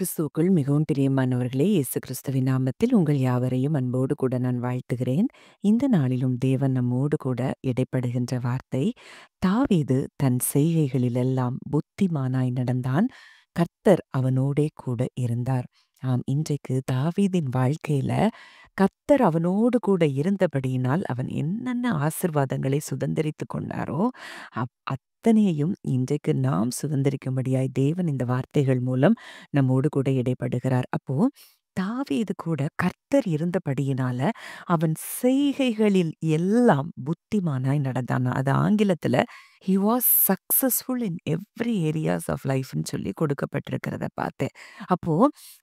கிறிஸ்துவுக்குள் மிகவும் பிரியமானவர்களே, இயேசு கிறிஸ்துவின் நாமத்தில் உங்கள் யாவரையும் அன்போடு கூட நான் வாழ்த்துகிறேன். இந்த நாளிலும் தேவன் நம்மோடு கூட இடைப்படுகின்ற வார்த்தை, தாவீது தன் செய்கைகளிலெல்லாம் புத்திமானாய் நடந்தான். கர்த்தர் அவனோடே கூட இருந்தார். ஆம், இன்றைக்கு தாவீதின் வாழ்க்கையில கர்த்தர் அவனோடு கூட இருந்தபடியினால் அவன் என்னென்ன ஆசீர்வாதங்களை சுதந்தரித்துக் கொண்டாரோ, அத்தனையையும் இன்றைக்கு நாம் சுதந்தரிக்கும்படியாய் தேவன் இந்த வார்த்தைகள் மூலம் நம்மோடு கூட இடைப்படுகிறார். அப்போ தாவீது கூட கர்த்தர் இருந்தபடியினால அவன் செய்கைகளில் எல்லாம் புத்திமானாய் நடந்தான். அது ஆங்கிலத்துல "he was successful in every areas of லைஃப்ன்னு" சொல்லி கொடுக்கப்பட்டிருக்கிறத பார்த்தேன். அப்போ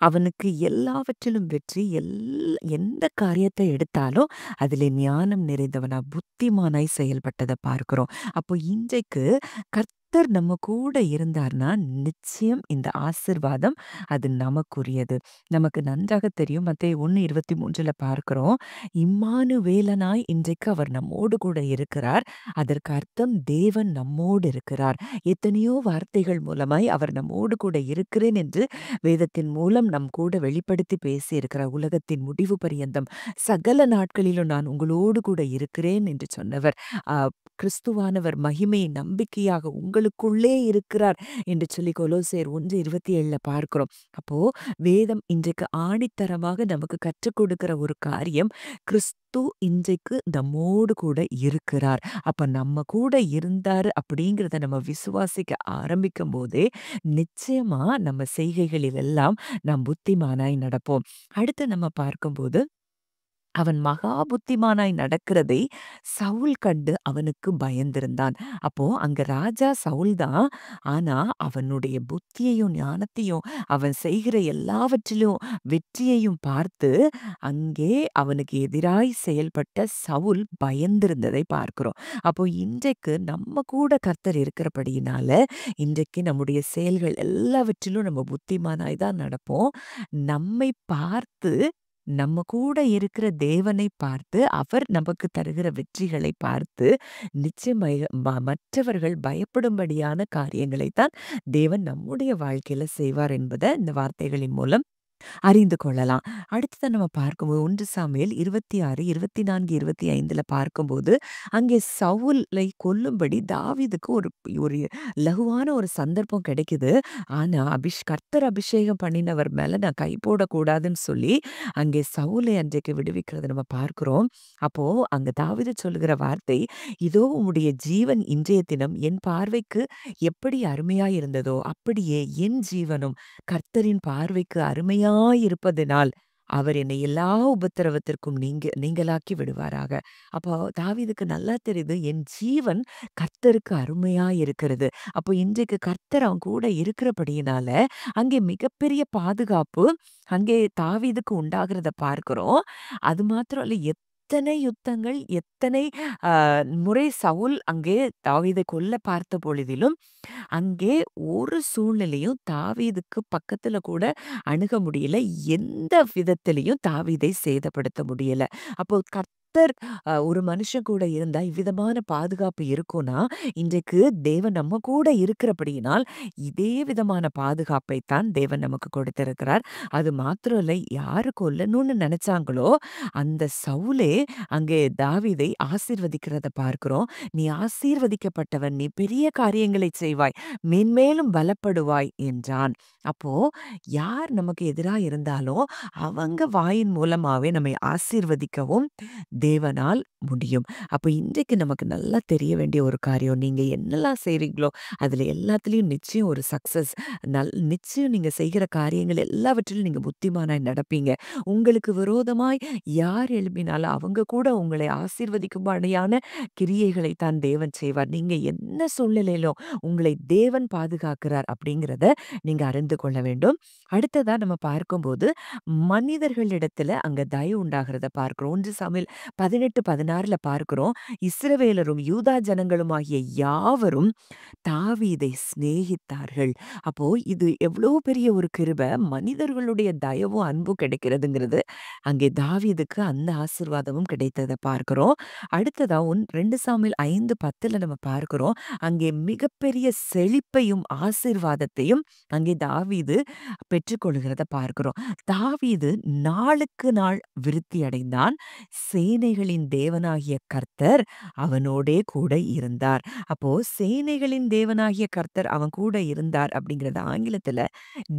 அவனுக்கு எல்லாவற்றிலும் வெற்றி. எந்த காரியத்தை எடுத்தாலும் அதிலே ஞானம் நிறைந்தவனா, புத்திமானாய் செயல்பட்டத பார்க்கிறோம். அப்போ இன்றைக்கு கர்த்தர் நம்ம கூட இருந்தார்னா, நிச்சயம் இந்த ஆசீர்வாதம் அது நமக்குரியது. நமக்கு நன்றாக தெரியும். மத்தேயு 1:23 பார்க்கிறோம். இம்மானுவேலனாய் இன்றைக்கு அவர் நம்மோடு கூட இருக்கிறார். அதற்கு அர்த்தம் தேவன் நம்மோடு இருக்கிறார். எத்தனையோ வார்த்தைகள் மூலமாய் அவர் நம்மோடு கூட இருக்கிறேன் என்று வேதத்தின் மூலம் நம் கூட வெளிப்படுத்தி பேசியிருக்கிறார். உலகத்தின் முடிவு பரியந்தம் சகல நாட்களிலும் நான் உங்களோடு கூட இருக்கிறேன் என்று சொன்னவர். அ கிறிஸ்துவானவர் மகிமையின் நம்பிக்கையாக உங்களுக்குள்ளே இருக்கிறார் என்று சொல்லி கொலோசையர் 1:27 பார்க்கிறோம். அப்போ வேதம் இன்றைக்கு ஆணித்தரமாக நமக்கு கற்றுக் கொடுக்கிற ஒரு காரியம், கிறிஸ்து இன்றைக்கு நம்மோடு கூட இருக்கிறார். அப்ப நம்ம கூட இருந்தாரு அப்படிங்கிறத நம்ம விசுவாசிக்க ஆரம்பிக்கும் போதே நிச்சயமா நம்ம செய்கைகளில் எல்லாம் நாம் புத்திமானாய் நடப்போம். அடுத்து நம்ம பார்க்கும்போது, அவன் மகா புத்திமானாய் நடக்கிறதை சவுல் கண்டு அவனுக்கு பயந்திருந்தான். அப்போ அங்க ராஜா சவுல் தான். ஆனா அவனுடைய புத்தியையும் ஞானத்தையும் அவன் செய்கிற எல்லாவற்றிலும் வெற்றியையும் பார்த்து அங்கே அவனுக்கு எதிராய் செயல்பட்ட சவுல் பயந்திருந்ததை பார்க்கிறோம். அப்போ இன்றைக்கு நம்ம கூட கர்த்தர் இருக்கிறபடியினால இன்றைக்கு நம்முடைய செயல்கள் எல்லாவற்றிலும் நம்ம புத்திமானாய் தான் நடப்போம். நம்மை பார்த்து, நம்ம கூட இருக்கிற தேவனை பார்த்து, அவர் நமக்கு தருகிற வெற்றிகளை பார்த்து, நிச்சயமாய் மற்றவர்கள் பயப்படும்படியான காரியங்களைத்தான் தேவன் நம்முடைய வாழ்க்கையில செய்வார் என்பத இந்த வார்த்தைகளின் மூலம் அறிந்து கொள்ளலாம். அடுத்தது நம்ம பார்க்கும்போது 1 சாமுவேல் 26, 24, 25 பார்க்கும்போது, அங்கே சவுலை கொல்லும்படி தாவீதுக்கு ஒரு ஒரு லகுவான ஒரு சந்தர்ப்பம் கிடைக்குது. ஆனா கர்த்தர் அபிஷேகம் பண்ணினவர் மேல நான் கை போடக்கூடாதுன்னு சொல்லி, அங்கே சவுலை அன்றைக்கு விடுவிக்கிறத நம்ம பார்க்கிறோம். அப்போ அங்க தாவீது சொல்லுகிற வார்த்தை, "இதோ உம்முடைய ஜீவன் இன்றைய தினம் என் பார்வைக்கு எப்படி அருமையாயிருந்ததோ, அப்படியே என் ஜீவனும் கர்த்தரின் பார்வைக்கு அருமையாயிருப்பதினால் அவர் என்னை எல்லா உபத்திரவத்திற்கும் நீங்கலாக்கி விடுவாராக." அப்போ தாவீதுக்கு நல்லா தெரியுது, என் ஜீவன் கர்த்தருக்கு அருமையாயிருக்கிறது. அப்போ இன்றைக்கு கர்த்தர் அவன் கூட இருக்கிறபடியினால அங்கே மிகப்பெரிய பாதுகாப்பு அங்கே தாவீதுக்கு உண்டாகிறத பார்க்கிறோம். அது மாத்திரம் இல்ல, எத்தனை யுத்தங்கள், எத்தனை அ முறை சவுல் அங்கே தாவீதை கொல்ல பார்த்த பொழுதிலும், அங்கே ஒரு சூழ்நிலையும் தாவீதுக்கு பக்கத்துல கூட அணுக முடியல. எந்த விதத்திலயும் தாவீதை சேதப்படுத்த முடியல. அப்போ கர்த்தர் ஒரு மனுஷன் கூட இருந்தா இவ்விதமான பாதுகாப்பு இருக்கும்னா, இன்றைக்கு தேவன் நம்ம கூட இருக்கிறபடியினால் இதே விதமான பாதுகாப்பை தான் தேவன் நமக்கு கொடுத்திருக்கிறார். அது மாத்திரம் இல்ல, யாரு கொல்லணும்னு நினைச்சாங்களோ அந்த சவுலே அங்கே தாவீதை ஆசீர்வதிக்கிறத பார்க்கிறோம். "நீ ஆசீர்வதிக்கப்பட்டவன், நீ பெரிய காரியங்களை செய்வாய், மேன்மேலும் பலப்படுவாய்" என்றான். அப்போ யார் நமக்கு எதிரா இருந்தாலும் அவங்க வாயின் மூலமாவே நம்மை ஆசீர்வதிக்கவும் தேவனால் முடியும். அப்ப இன்றைக்கு நமக்கு நல்லா தெரிய வேண்டிய ஒரு காரியம், நீங்க என்னெல்லாம் செய்றீங்களோ அதுல எல்லாத்துலயும் நிச்சயம் ஒரு சக்சஸ். நிச்சயம் நீங்க செய்கிற காரியங்கள் எல்லாவற்றிலும் நீங்க புத்திமானாய் நடப்பீங்க. உங்களுக்கு விரோதமாய் யார் எழும்பினாலும் அவங்க கூட உங்களை ஆசீர்வதிக்கும்படியான கிரியைகளை தான் தேவன் செய்வார். நீங்க என்ன சூழ்நிலையிலும் உங்களை தேவன் பாதுகாக்கிறார் அப்படிங்கிறத நீங்க அறிந்து கொள்ள வேண்டும். அடுத்ததா நம்ம பார்க்கும்போது, மனிதர்களிடத்துல அங்க தயவு உண்டாகிறத பார்க்கிறோம். 1 சாமுவேல் 18, 16ல பார்க்கிறோம். இஸ்ரவேலரும் யூதா ஜனங்களுமாகிய யாவரும் தாவீதை சிநேகித்தார்கள். அப்போ இது எவ்ளோ பெரிய ஒரு கிருபை. மனிதர்களுடைய தயவும், அன்பும் கிடைக்கிறதுங்கிறது, அங்கே தாவீதுக்கு அந்த ஆசீர்வாதமும் கிடைத்தத பார்க்கிறோம். அடுத்ததா 2 சாமுவேல் 5:10ல நம்ம பார்க்கிறோம். அங்கே மிகப்பெரிய செழிப்பையும், ஆசீர்வாதத்தையும் அங்கே தாவீது பெற்றுக்கொள்கிறத பார்க்கிறோம். தாவீது நாளுக்கு நாள் விருத்தி அடைந்தான். சேனைகளின் தேவனாகிய கர்த்தர் அவனோடே கூட இருந்தார். அப்போ சேனைகளின் தேவனாகிய கர்த்தர் அவன் கூட இருந்தார் அப்படிங்கிறது ஆங்கிலத்துல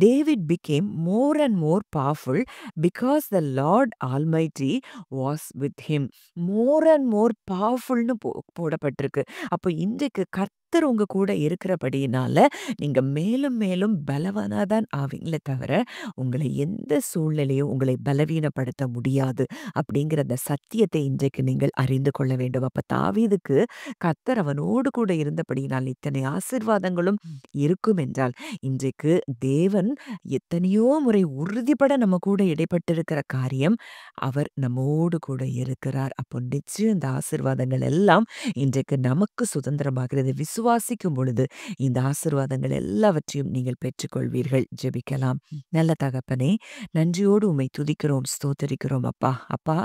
David became more and more powerful because the Lord Almighty was with him. more and more powerfulனு போடப்பட்டிருக்கு. அப்போ இன்றைக்கு கர்த்தர் உங்க கூட இருக்கிறபடியினால நீங்க மேலும் மேலும் பலவானா தான் ஆவீங்களே தவிர உங்களை எந்த சூழ்நிலையும் உங்களை பலவீனப்படுத்த முடியாது அப்படிங்கிற அந்த சத்தியத்தை இன்றைக்கு நீங்கள் அறிந்து கொள்ள வேண்டும். அப்ப தாவீதுக்கு கர்த்தர் அவனோடு கூட இருந்தபடியினால் இத்தனை ஆசீர்வாதங்களும் இருக்கும் என்றால், இன்றைக்கு தேவன் எத்தனையோ முறை உறுதிபட நம்ம கூட இடைப்பட்டிருக்கிற காரியம், அவர் நம்மோடு கூட இருக்கிறார். அப்போ நிச்சயம் இந்த ஆசீர்வாதங்கள் எல்லாம் இன்றைக்கு நமக்கு சுதந்திரமாகிறது. விசுவாசிக்கும் பொழுது இந்த ஆசீர்வாதங்கள் எல்லாவற்றையும் நீங்கள் பெற்றுக்கொள்வீர்கள். ஜெபிக்கலாம். நல்ல தகப்பனே, நன்றியோடு உம்மை துதிக்கிறோம், ஸ்தோத்தரிக்கிறோம் அப்பா. அப்பா,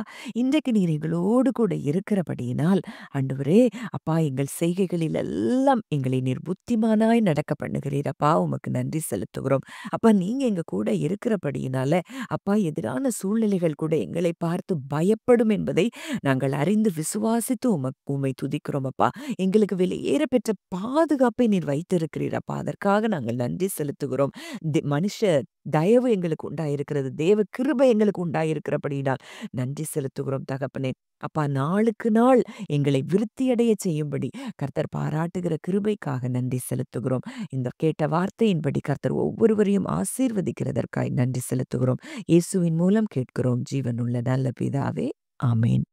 இன்றைக்கு நீர் எங்களோடு கூட இருக்கிறபடியினால் ஆண்டவரே, அப்பா எங்கள் செய்கைகளில் எல்லாம் எங்களை நீர் புத்திமானாய் நடக்க பண்ணுகிறீர் அப்பா. உமக்கு நன்றி செலுத்துகிறோம். அப்பா, நீங்க எங்க கூட இருக்கிறபடியினால அப்பா எதிரான சூழ்நிலைகள் கூட எங்களை பார்த்து பயப்படும் என்பதை நாங்கள் அறிந்து விசுவாசித்து உம்மை துதிக்கிறோம் அப்பா. எங்களுக்கு வெளியேற பெற்ற பாதுகாப்பை நீர் வைத்திருக்கிறீர் அப்பா. அதற்காக நாங்கள் நன்றி செலுத்துகிறோம். மனுஷ தயவு எங்களுக்கு உண்டாயிருக்கிறது. தேவ கிருபை எங்களுக்கு உண்டாயிருக்கிறபடியினால் நன்றி செலுத்துகிறோம் தகப்பனே. அப்பா, நாளுக்கு நாள் எங்களை விருத்தியடைய செய்யும்படி கர்த்தர் பாராட்டுகிற கிருபைக்காக நன்றி செலுத்துகிறோம். இந்த கேட்ட வார்த்தையின்படி கர்த்தர் ஒவ்வொருவரையும் ஆசீர்வதிக்கிறதற்காய் நன்றி செலுத்துகிறோம். இயேசுவின் மூலம் கேட்கிறோம் ஜீவனுள்ள நல்ல பிதாவே. ஆமென்.